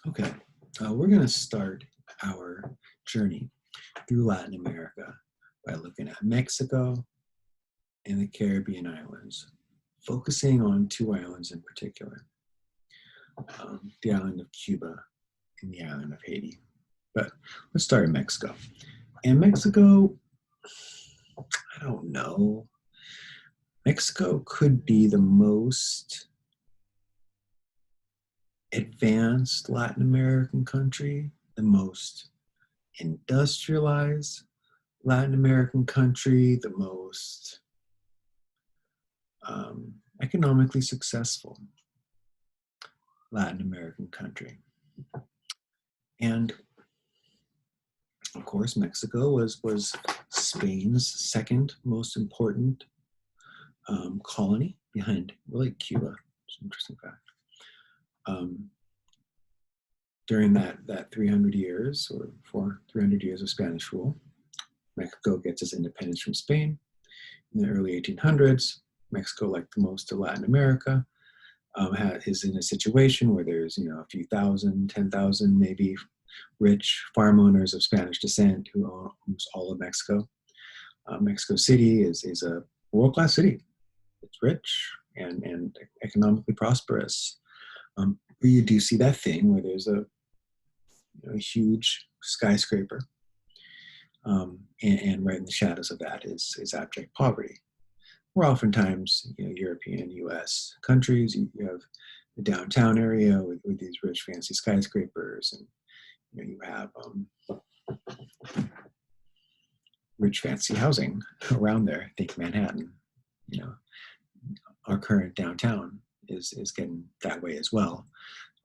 Okay, we're going to start our journey through Latin America by looking at Mexico and the Caribbean islands, focusing on two islands in particular, the island of Cuba and the island of Haiti. But let's start in Mexico. And Mexico, I don't know. Mexico could be the most advanced Latin American country, the most industrialized Latin American country, the most economically successful Latin American country. And of course, Mexico was Spain's second most important colony behind really Cuba. It's an interesting fact. During that 300 years or 300 years of Spanish rule, Mexico gets its independence from Spain. In the early 1800s, Mexico, like most of Latin America, is in a situation where there's a few thousand, 10,000 maybe rich farm owners of Spanish descent who owns all of Mexico. Mexico City is a world-class city. It's rich and economically prosperous. But you do see that thing where there's a huge skyscraper, and right in the shadows of that is abject poverty. Where oftentimes, European, U.S. countries, you have the downtown area with these rich, fancy skyscrapers, and you have rich, fancy housing around there. Think Manhattan. Our current downtown is getting that way as well.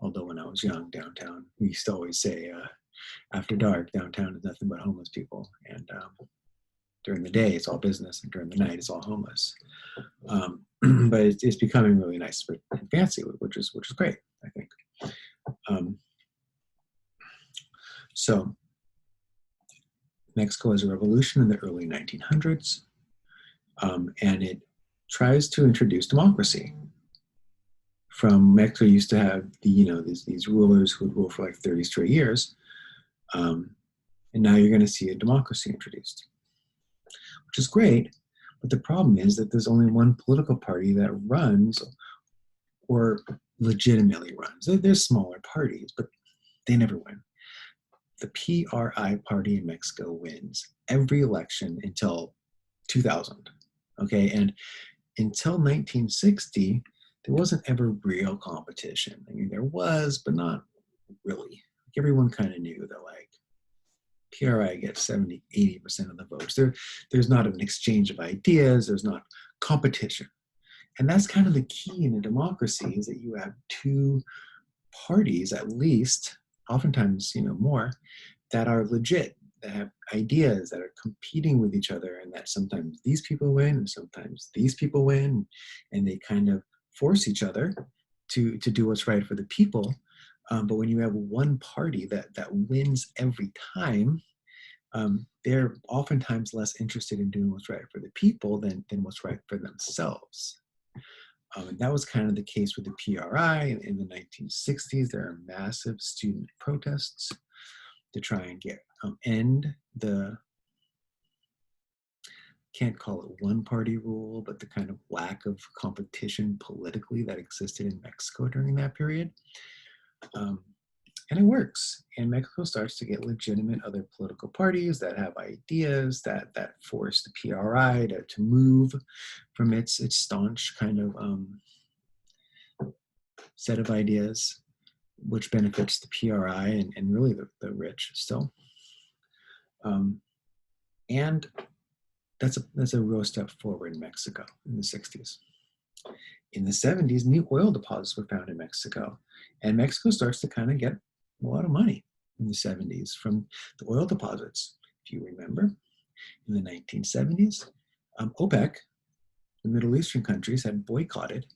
Although when I was young, downtown, we used to always say, after dark, downtown is nothing but homeless people. And during the day, it's all business, and during the night, it's all homeless. But it's becoming really nice and fancy, which is great, I think. So Mexico has a revolution in the early 1900s, and it tries to introduce democracy. From Mexico used to have these rulers who would rule for like 30 straight years, and now you're going to see a democracy introduced, which is great. But the problem is that there's only one political party that runs or legitimately runs. There's smaller parties, but they never win. The PRI party in Mexico wins every election until 2000. Okay, and until 1960, there wasn't ever real competition. I mean, there was, but not really. Everyone kind of knew that PRI gets 70, 80% of the votes. There's not an exchange of ideas. There's not competition. And that's kind of the key in a democracy, is that you have two parties, at least, oftentimes, more, that are legit, that have ideas, that are competing with each other, and that sometimes these people win and sometimes these people win, and they kind of force each other to do what's right for the people. But when you have one party that wins every time, they're oftentimes less interested in doing what's right for the people than what's right for themselves. And that was kind of the case with the PRI in the 1960s. There are massive student protests to try and end the, can't call it one party rule, but the kind of lack of competition politically that existed in Mexico during that period. And it works. And Mexico starts to get legitimate other political parties that have ideas that force the PRI to move from its staunch kind of set of ideas, which benefits the PRI and really the rich still. And that's a real step forward in Mexico in the 60s. In the 70s, new oil deposits were found in Mexico, and Mexico starts to kind of get a lot of money in the 70s from the oil deposits. If you remember, in the 1970s, OPEC, the Middle Eastern countries, had boycotted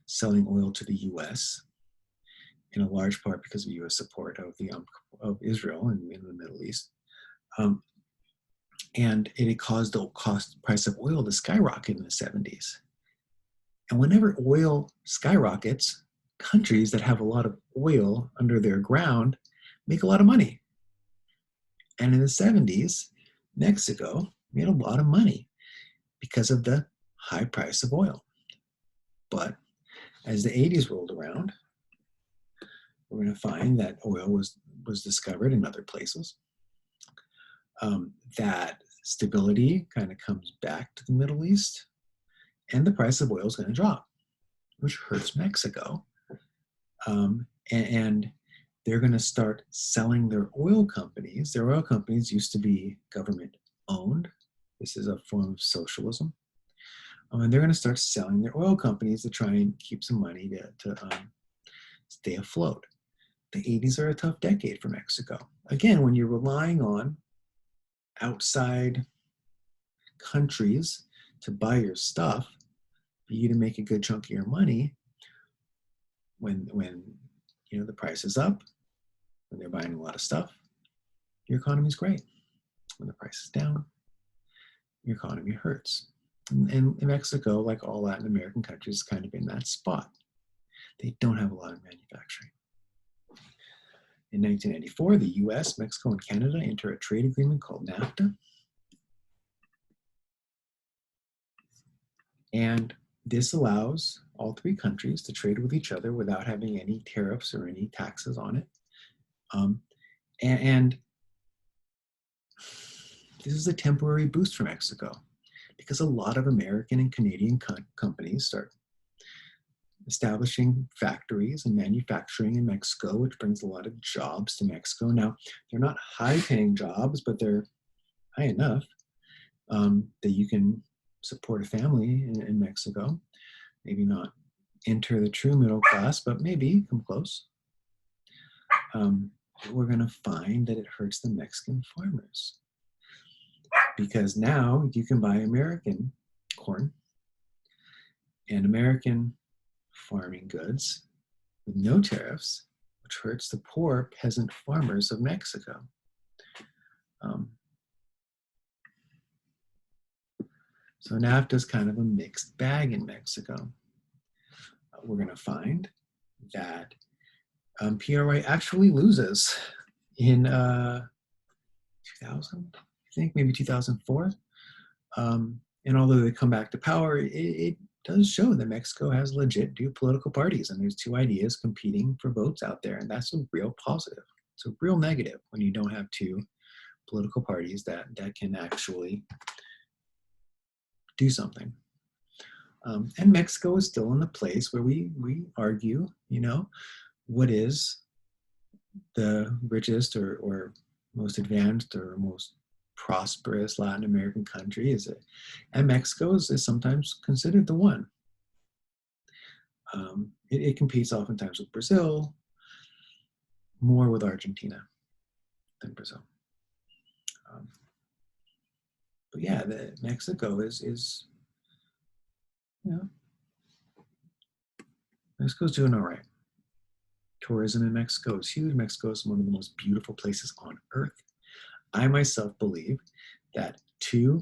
selling oil to the U.S., in a large part because of U.S. support of Israel in the Middle East. And it had caused the price of oil to skyrocket in the 70s. And whenever oil skyrockets, countries that have a lot of oil under their ground make a lot of money. And in the 70s, Mexico made a lot of money because of the high price of oil. But as the 80s rolled around, we're going to find that oil was discovered in other places. That stability kind of comes back to the Middle East, and the price of oil is going to drop, which hurts Mexico. And they're going to start selling their oil companies. Their oil companies used to be government owned. This is a form of socialism. And they're going to start selling their oil companies to try and keep some money to stay afloat. The 80s are a tough decade for Mexico. Again, when you're relying on outside countries to buy your stuff, for you to make a good chunk of your money, when the price is up, when they're buying a lot of stuff, your economy is great. When the price is down, your economy hurts. And Mexico, like all Latin American countries, is kind of in that spot. They don't have a lot of manufacturing. In 1994, the US, Mexico, and Canada enter a trade agreement called NAFTA. And this allows all three countries to trade with each other without having any tariffs or any taxes on it. And this is a temporary boost for Mexico because a lot of American and Canadian companies start establishing factories and manufacturing in Mexico, which brings a lot of jobs to Mexico. Now, they're not high-paying jobs, but they're high enough that you can support a family in Mexico. Maybe not enter the true middle class, but maybe come close. We're going to find that it hurts the Mexican farmers because now you can buy American corn and American farming goods with no tariffs, which hurts the poor peasant farmers of Mexico. So NAFTA is kind of a mixed bag in Mexico. We're going to find that PRI actually loses in 2000, I think, maybe 2004. And although they come back to power, it does show that Mexico has legit two political parties, and there's two ideas competing for votes out there, and that's a real positive. It's a real negative when you don't have two political parties that can actually do something. And Mexico is still in the place where we argue, what is the richest or most advanced or most prosperous Latin American country is it? And Mexico is sometimes considered the one. It competes oftentimes with Brazil, more with Argentina than Brazil. But yeah, Mexico is Mexico's doing all right. Tourism in Mexico is huge. Mexico is one of the most beautiful places on earth. I myself believe that 2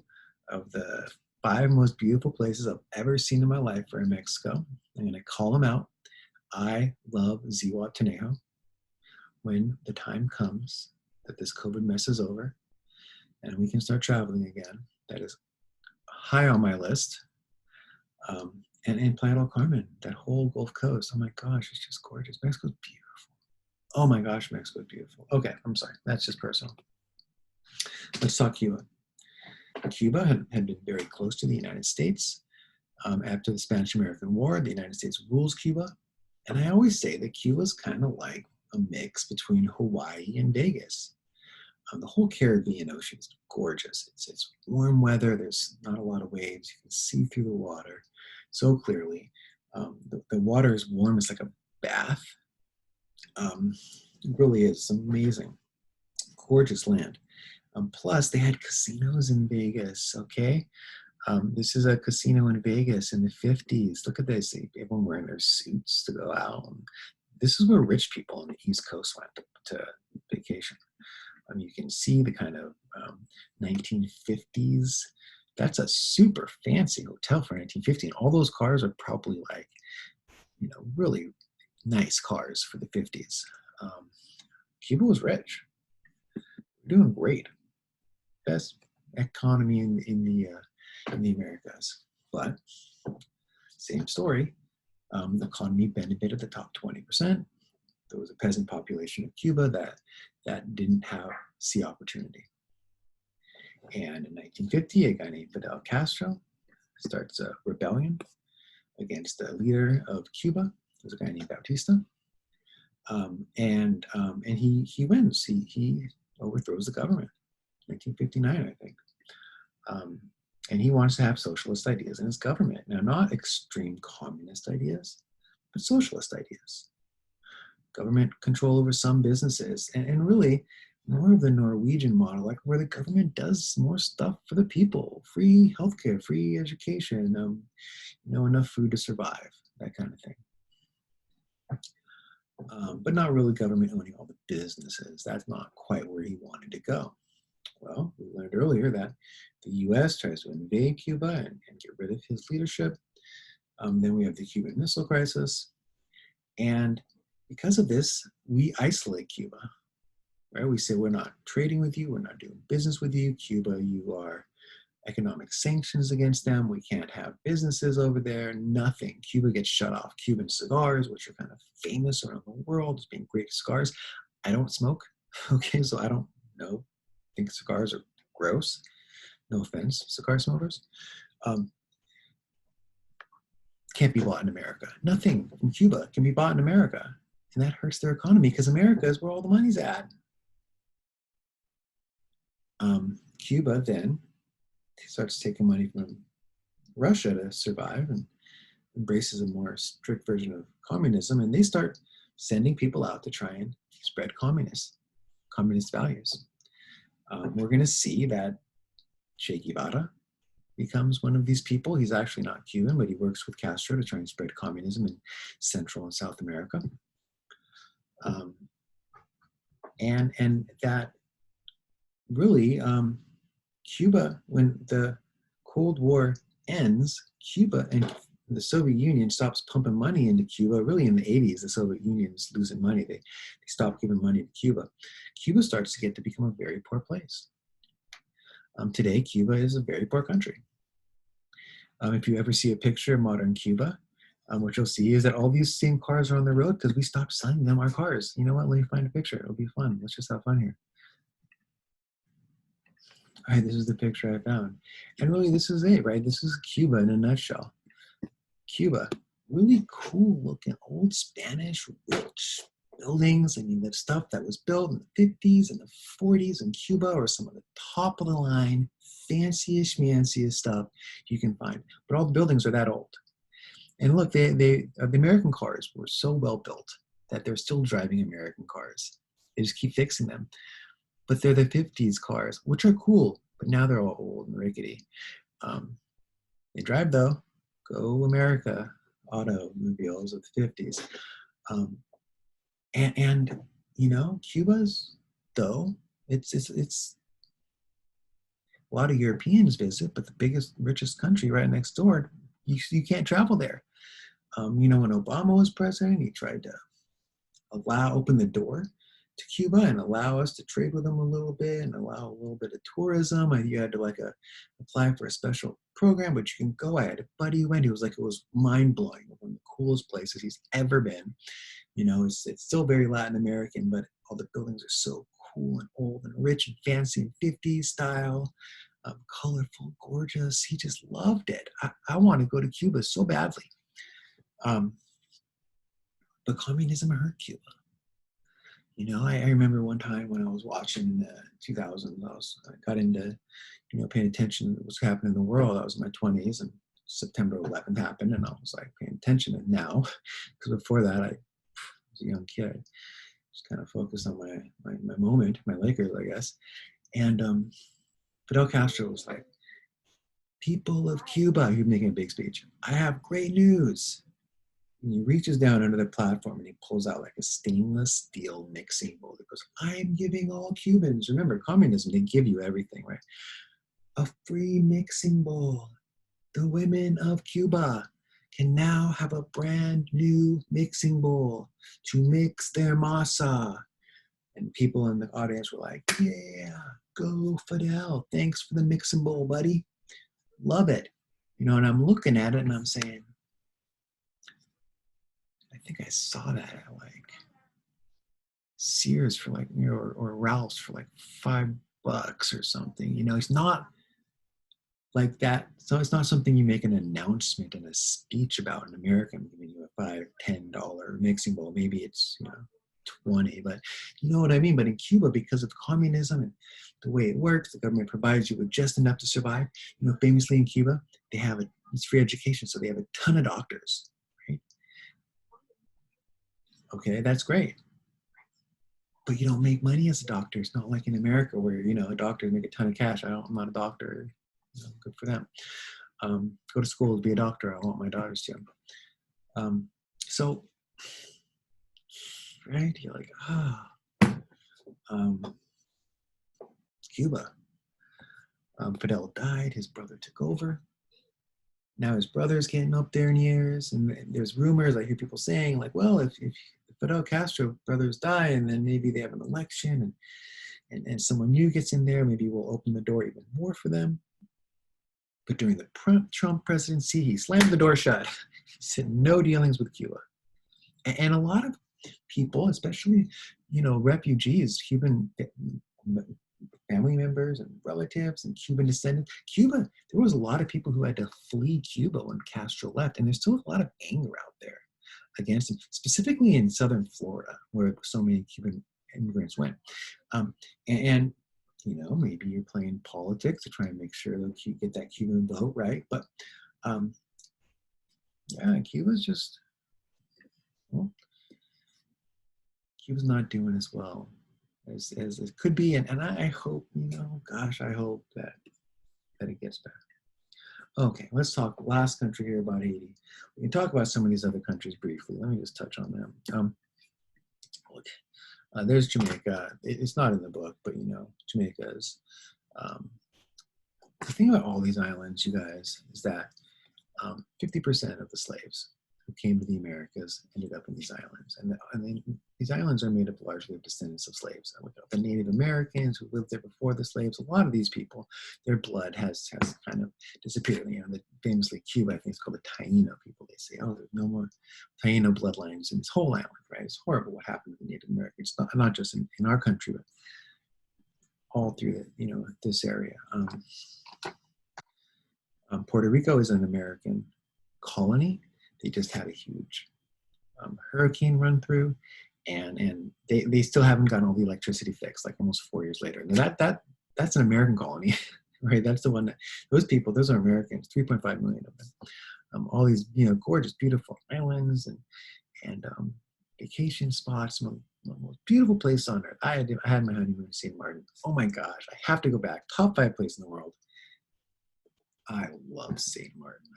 of the 5 most beautiful places I've ever seen in my life are in Mexico. I'm going to call them out. I love Zihuatanejo. When the time comes that this COVID mess is over and we can start traveling again, that is high on my list. And in Playa del Carmen, that whole Gulf Coast, oh my gosh, it's just gorgeous. Mexico's beautiful. Oh my gosh, Mexico's beautiful. Okay, I'm sorry, that's just personal. Let's talk Cuba. Cuba had been very close to the United States. After the Spanish-American War, the United States rules Cuba. And I always say that Cuba's kind of like a mix between Hawaii and Vegas. The whole Caribbean Ocean is gorgeous. It's warm weather. There's not a lot of waves. You can see through the water so clearly. The water is warm. It's like a bath. It really is. It's amazing. Gorgeous land. Plus, they had casinos in Vegas, okay? This is a casino in Vegas in the 50s. Look at this. Everyone wearing their suits to go out. This is where rich people on the East Coast went to vacation. You can see the kind of 1950s. That's a super fancy hotel for 1950. And all those cars are probably like, really nice cars for the 50s. Cuba was rich, doing great, best economy in the Americas. But same story, the economy benefited the top 20%. There was a peasant population of Cuba that didn't see opportunity. And in 1950, a guy named Fidel Castro starts a rebellion against the leader of Cuba. There's a guy named Bautista. And he wins. He overthrows the government. 1959, I think. And he wants to have socialist ideas in his government. Now, not extreme communist ideas, but socialist ideas. Government control over some businesses, and really more of the Norwegian model, like where the government does more stuff for the people, free healthcare, free education, enough food to survive, that kind of thing. But not really government owning all the businesses. That's not quite where he wanted to go. Well, we learned earlier that the US tries to invade Cuba and get rid of his leadership. Then we have the Cuban Missile Crisis. And because of this, we isolate Cuba, right? We say, we're not trading with you. We're not doing business with you. Cuba, you are economic sanctions against them. We can't have businesses over there, nothing. Cuba gets shut off. Cuban cigars, which are kind of famous around the world as being great cigars. I don't smoke, okay, so I don't know. I think cigars are gross. No offense, cigar smokers. Can't be bought in America. Nothing from Cuba can be bought in America. And that hurts their economy because America is where all the money's at. Cuba then starts taking money from Russia to survive and embraces a more strict version of communism. And they start sending people out to try and spread communist values. We're going to see that Che Guevara becomes one of these people. He's actually not Cuban, but he works with Castro to try and spread communism in Central and South America. And that really, Cuba, when the Cold War ends, Cuba and the Soviet Union stops pumping money into Cuba. Really in the 80s, the Soviet Union is losing money. They stop giving money to Cuba. Cuba starts to get to become a very poor place. Today, Cuba is a very poor country. If you ever see a picture of modern Cuba, what you'll see is that all these same cars are on the road because we stopped selling them our cars. You know what? Let me find a picture. It'll be fun. Let's just have fun here. All right, this is the picture I found. And really, this is it, right? This is Cuba in a nutshell. Cuba, really cool looking old Spanish rich buildings. I mean, the stuff that was built in the 50s and the 40s in Cuba are some of the top of the line, fanciest, schmanciest stuff you can find. But all the buildings are that old. And look, the American cars were so well built that they're still driving American cars. They just keep fixing them. But they're the 50s cars, which are cool, but now they're all old and rickety. They drive though. Go America automobiles of the 50s. And you know, Cuba's though, it's a lot of Europeans visit, but the biggest, richest country right next door, you can't travel there. You know, when Obama was president, he tried to open the door to Cuba and allow us to trade with them a little bit and allow a little bit of tourism. And you had to apply for a special program, but you can go. I had a buddy who went. He was like, it was mind blowing. One of the coolest places he's ever been. You know, it's still very Latin American, but all the buildings are so cool and old and rich and fancy and 50s style, colorful, gorgeous. He just loved it. I want to go to Cuba so badly. But communism hurt Cuba. You know, I remember one time when I was watching the 2000s, I got into, paying attention to what was happening in the world. I was in my 20s and September 11th happened and I was like paying attention. And now, because before that, I was a young kid, just kind of focused on my moment, my Lakers, I guess. And Fidel Castro was like, people of Cuba, he was making a big speech. I have great news. And he reaches down under the platform and he pulls out like a stainless steel mixing bowl that goes, I'm giving all Cubans, remember communism, they give you everything, right? A free mixing bowl. The women of Cuba can now have a brand new mixing bowl to mix their masa. And people in the audience were like, yeah, go Fidel. Thanks for the mixing bowl, buddy. Love it. You know, and I'm looking at it and I'm saying, I think I saw that at like Sears for like, you know, or Ralph's for like $5 or something. You know, it's not like that. So it's not something you make an announcement and a speech about in America. I'm giving you a $5, $10 mixing bowl. Maybe it's, you know, 20, but you know what I mean? But in Cuba, because of communism and the way it works, the government provides you with just enough to survive. You know, famously in Cuba, they have it's free education. So they have a ton of doctors, right? Okay, that's great. But you don't make money as a doctor. It's not like in America where, you know, doctors make a ton of cash. I'm not a doctor. You know, good for them. Go to school to be a doctor. I want my daughters to. So, right? You're like, Cuba. Fidel died. His brother took over. Now his brother's getting up there in years. And there's rumors, I hear people saying, like, well, if Fidel Castro brothers die and then maybe they have an election and someone new gets in there, maybe we'll open the door even more for them. But during the Trump presidency, he slammed the door shut. He said no dealings with Cuba. And a lot of people, especially, you know, refugees, Cuban family members and relatives and Cuban descendants. Cuba, there was a lot of people who had to flee Cuba when Castro left. And there's still a lot of anger out there against him, specifically in southern Florida, where so many Cuban immigrants went. And you know, maybe you're playing politics to try and make sure that you get that Cuban vote, right? But yeah, Cuba's just, well, Cuba's not doing as well as it could be. And I hope, you know, gosh, I hope that it gets better. Okay, let's talk last country here about Haiti. We can talk about some of these other countries briefly. Let me just touch on them. There's Jamaica. It's not in the book, but you know, Jamaica is. The thing about all these islands, you guys, is that 50% of the slaves who came to the Americas ended up in these islands. And these islands are made up largely of descendants of slaves. The Native Americans who lived there before the slaves, a lot of these people, their blood has kind of disappeared. You know, famously Cuba, I think it's called the Taino people. They say, oh, there's no more Taino bloodlines in this whole island, right? It's horrible what happened to the Native Americans, not just in our country, but all through this area. Puerto Rico is an American colony. They just had a huge hurricane run through, and they still haven't gotten all the electricity fixed, like almost 4 years later. Now that's an American colony, right? That's the one that those are Americans, 3.5 million of them. All these gorgeous, beautiful islands and vacation spots, one of the most beautiful place on earth. I had my honeymoon in St. Martin. Oh my gosh, I have to go back. Top 5 place in the world. I love St. Martin.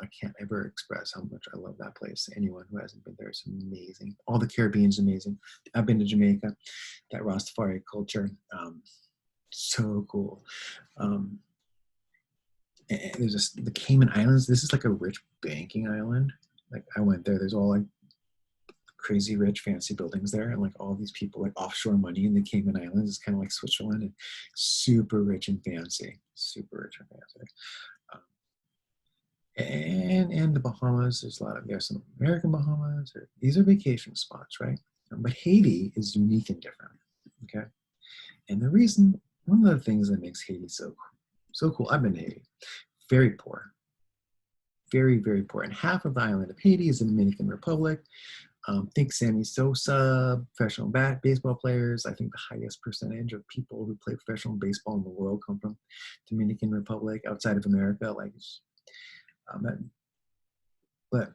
I can't ever express how much I love that place. Anyone who hasn't been there, it's amazing. All the Caribbean's amazing. I've been to Jamaica, that Rastafari culture, so cool. And there's the Cayman Islands. This is like a rich banking island. Like I went there. There's all like crazy rich fancy buildings there, and like all these people like offshore money in the Cayman Islands. It's kind of like Switzerland, and super rich and fancy. Super rich and fancy. And the Bahamas, there's some American Bahamas. These are vacation spots, right? But Haiti is unique and different, okay? And one of the things that makes Haiti so cool, I've been to Haiti, very poor, very, very poor. And half of the island of Haiti is the Dominican Republic. Think Sammy Sosa, professional baseball players. I think the highest percentage of people who play professional baseball in the world come from Dominican Republic outside of America. But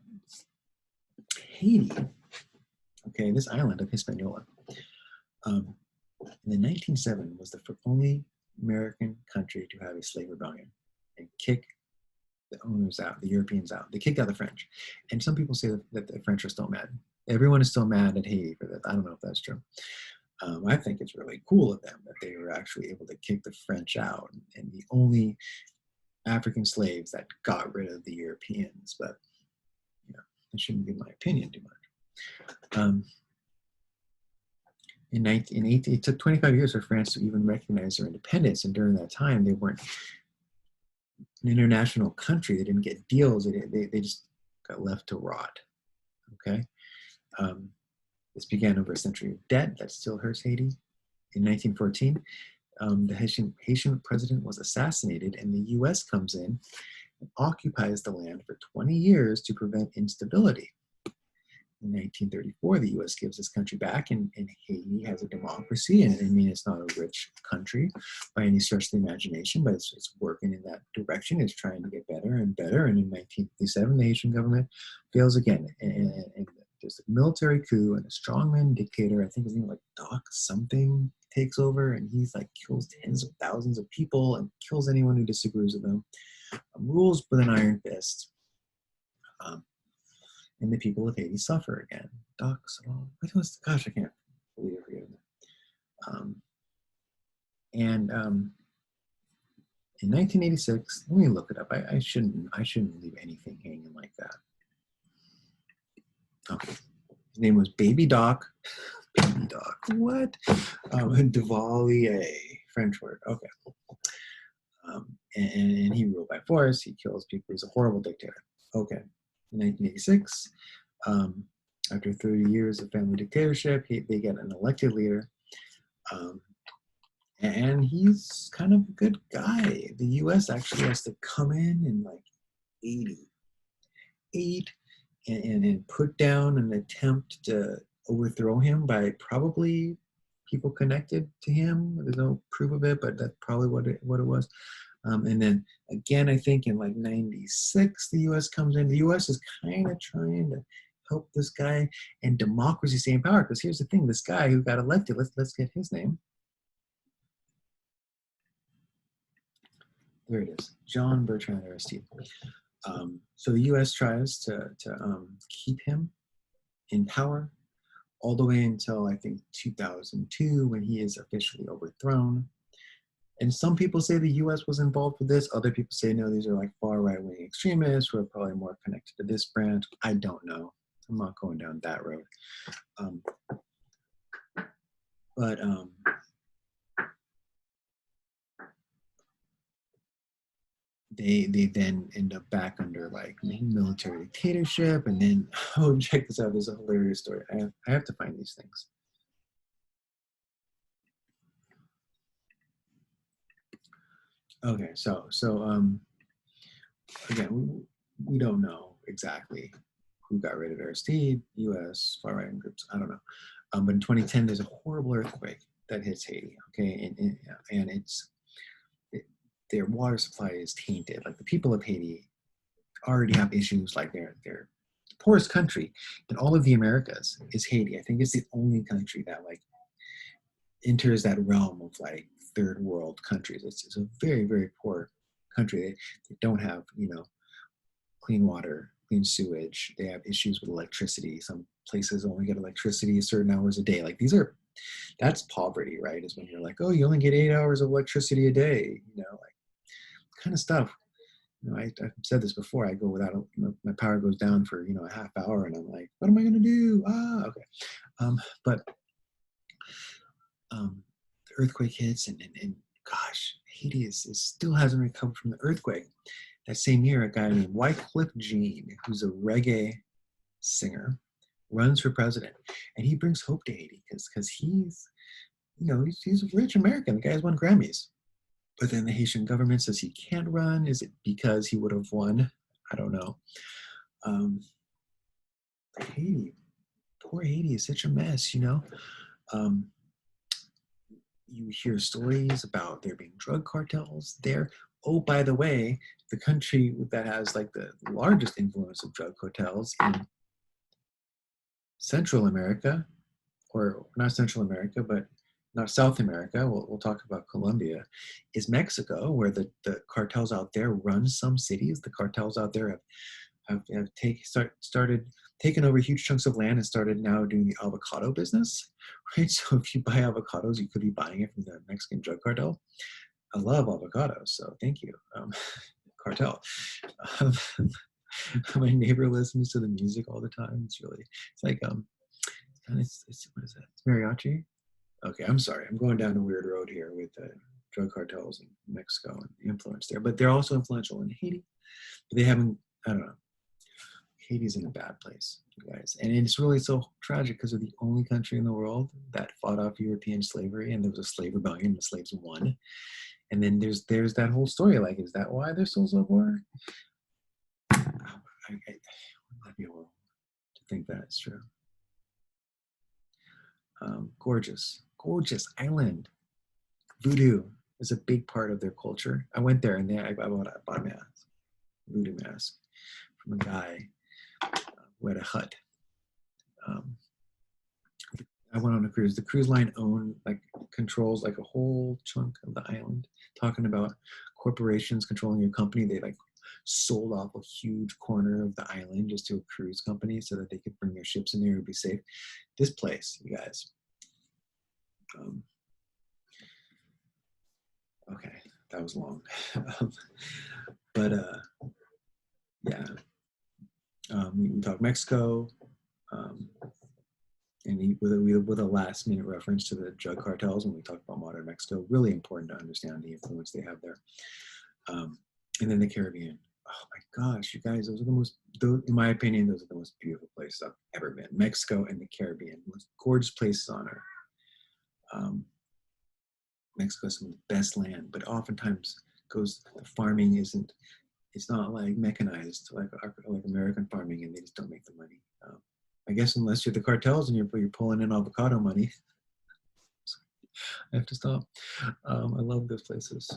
Haiti, okay, this island of Hispaniola, in the 1970s was the only American country to have a slave rebellion and kick the owners out, the Europeans out. They kicked out the French. And some people say that the French are still mad. Everyone is still mad at Haiti for that. I don't know if that's true. I think it's really cool of them that they were actually able to kick the French out. And the only African slaves that got rid of the Europeans, but I shouldn't give my opinion too much. It took 25 years for France to even recognize their independence, and during that time, they weren't an international country. They didn't get deals. They just got left to rot. Okay, this began over a century of debt that still hurts Haiti. In 1914, the Haitian president was assassinated, and the U.S. comes in and occupies the land for 20 years to prevent instability. In 1934, the U.S. gives this country back, and Haiti has a democracy. And I mean, it's not a rich country by any stretch of the imagination, but it's working in that direction. It's trying to get better and better. And in 1957, the Haitian government fails again. And there's a military coup, and a strongman dictator, I think his name like Doc something, takes over, and he's like kills tens of thousands of people and kills anyone who disagrees with him. Rules with an iron fist. And the people of Haiti suffer again. Gosh, I can't believe I forget that. In 1986, let me look it up. I shouldn't leave anything hanging like that. Okay, his name was Baby Doc. Baby Doc, what? Duvalier, French word. Okay. And he ruled by force. He kills people. He's a horrible dictator. Okay. In 1986, after 30 years of family dictatorship, they get an elected leader, and he's kind of a good guy. The U.S. actually has to come in like 88 and put down an attempt to overthrow him by probably people connected to him. There's no proof of it, but that's probably what it was. And then again, I think in like 96, the U.S. comes in. The U.S. is kind of trying to help this guy and democracy stay in power. Because here's the thing, this guy who got elected, let's get his name. There it is, John Bertrand Aristide. So the U.S. tries to keep him in power all the way until I think 2002, when he is officially overthrown. And some people say the U.S. was involved with this. Other people say, no, these are like far right-wing extremists who are probably more connected to this branch. I don't know. I'm not going down that road. But they then end up back under like military dictatorship. And then, oh, check this out. There's a hilarious story. I have to find these things. Okay, so again, we don't know exactly who got rid of Aristide, U.S. far-right groups. I don't know. But in 2010, there's a horrible earthquake that hits Haiti. Okay, and their water supply is tainted. Like the people of Haiti already have issues. Like they're the poorest country in all of the Americas is Haiti. I think it's the only country that like enters that realm of like third world countries. It's a very, very poor country. They don't have, clean water, clean sewage. They have issues with electricity. Some places only get electricity certain hours a day. Like that's poverty, right? Is when you're like, oh, you only get 8 hours of electricity a day, like kind of stuff. I've said this before. I go without, my power goes down for, a half hour, and I'm like, what am I going to do? Okay. But the earthquake hits, and gosh, Haiti still hasn't recovered from the earthquake. That same year, a guy named Wycliffe Jean, who's a reggae singer, runs for president, and he brings hope to Haiti because he's a rich American. The guy's won Grammys, but then the Haitian government says he can't run. Is it because he would have won? I don't know. Haiti, poor Haiti, is such a mess. You hear stories about there being drug cartels there. Oh, by the way, the country that has like the largest influence of drug cartels in Central America, or not Central America, but not South America, we'll talk about Colombia, is Mexico, where the cartels out there run some cities. The cartels out there have started taken over huge chunks of land and started now doing the avocado business, right? So if you buy avocados, you could be buying it from the Mexican drug cartel. I love avocados, so thank you. cartel. Um, my neighbor listens to the music all the time. It's like and it's what is that? It's mariachi. Okay, I'm sorry. I'm going down a weird road here with drug cartels in Mexico and the influence there, but they're also influential in Haiti. But they haven't. I don't know. Haiti's in a bad place, you guys, and it's really so tragic because they're the only country in the world that fought off European slavery, and there was a slave rebellion. The slaves won, and then there's that whole story. Like, is that why they're still so poor? That'd be horrible to think that is true. Gorgeous, gorgeous island. Voodoo is a big part of their culture. I went there and I bought a mask, voodoo mask, from a guy who had a hut. I went on a cruise. The cruise line controls like a whole chunk of the island. Talking about corporations controlling your company, they like sold off a huge corner of the island just to a cruise company so that they could bring their ships in there and be safe. This place, you guys. Okay, that was long. But yeah, we talked Mexico, and with a last minute reference to the drug cartels when we talk about modern Mexico. Really important to understand the influence they have there. And then the Caribbean. Oh my gosh, you guys, in my opinion, those are the most beautiful places I've ever been. Mexico and the Caribbean, most gorgeous places on earth. Mexico has some of the best land, but oftentimes the farming it's not like mechanized like American farming, and they just don't make the money. I guess unless you're the cartels and you're pulling in avocado money. I have to stop. I love those places.